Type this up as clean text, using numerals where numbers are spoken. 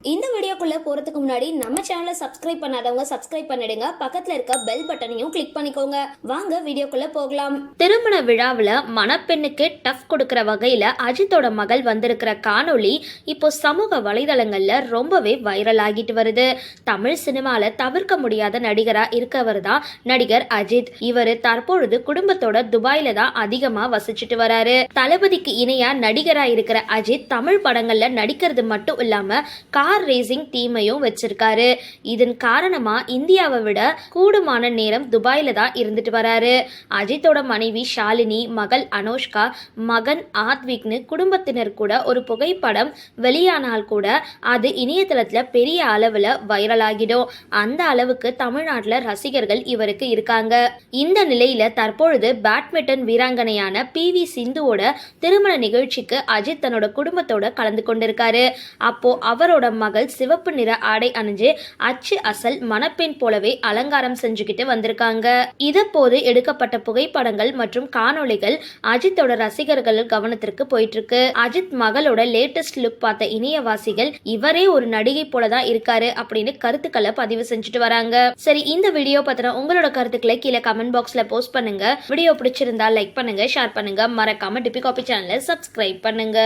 இந்த வீடியோக்குள்ள போறதுக்கு முன்னாடி நம்ம சேனலை சப்ஸ்கிரைப் பண்ணாதவங்க சப்ஸ்கிரைப் பண்ணிடுங்க, பக்கத்துல இருக்க பெல் பட்டனையும் கிளிக் பண்ணிக்கோங்க. வாங்க வீடியோக்குள்ள போகலாம். திருமண விழாவில் மணப்பெண்ணுக்கு டஃப் கொடுக்கிற வகையில அஜித்தோட மகள் வந்திருக்கிற காணொளி இப்போ சமூக வலைதளங்கள்ல ரொம்பவே வைரல் ஆகிட்டு வருது. தமிழ் சினிமால தவிர்க்க முடியாத நடிகரா இருக்கவர் தான் நடிகர் அஜித். இவரு தற்பொழுது குடும்பத்தோட துபாயில தான் அதிகமா வசிச்சுட்டு வராரு. தளபதிக்கு இணையா நடிகரா இருக்கிற அஜித் தமிழ் படங்கள்ல நடிக்கிறது மட்டும் இல்லாம கார் ரேசிங் டீமையும் வச்சிருக்காரு. இதன் காரணமா இந்தியாவை விட கூடுமான நேரம் துபாயில தான் இருந்துட்டு வராரு. அஜித்தோட மனைவி ஷாலினி, மகள் அனோஷ்கா, மகன் ஆத்விக்னு குடும்பத்தினர் கூட ஒரு புகைப்படம் வெளியானால் கூட அது இணையதளத்துல பெரிய அளவுல வைரல் ஆகிடும். அந்த அளவுக்கு தமிழ்நாட்டுல ரசிகர்கள் இவருக்கு இருக்காங்க. இந்த நிலையில தற்பொழுது பேட்மிண்டன் வீராங்கனையான PV சிந்துவோட திருமண நிகழ்ச்சிக்கு அஜித் தன்னோட குடும்பத்தோட கலந்து கொண்டிருக்காரு. அப்போ அவரோட மகள் சிவப்பு நிற ஆடை அணிஞ்சு அச்சு அசல் மணப்பெண் போலவே அலங்காரம் செஞ்சுக்கிட்டு வந்திருக்காங்க. இதப்போது எடுக்கப்பட்ட புகைப்படங்கள் மற்றும் காணொளிகள் அஜித்தோட ரசிகர்கள் கவனத்திற்கு போயிட்டு இருக்கு. அஜித் மகளோட லேட்டஸ்ட் லுக் பார்த்த இணையவாசிகள் இவரே ஒரு நடிகை போலதான் இருக்காரு அப்படின்னு கருத்துக்களை பதிவு செஞ்சுட்டு வராங்க. சரி, இந்த வீடியோ பத்தின உங்களோட கருத்துக்களை கீழே கமெண்ட் பாக்ஸ்ல போஸ்ட் பண்ணுங்க. வீடியோ பிடிச்சிருந்தா லைக் பண்ணுங்க, ஷேர் பண்ணுங்க, மறக்காம டிபி காபி சேனலை சப்ஸ்கிரைப் பண்ணுங்க.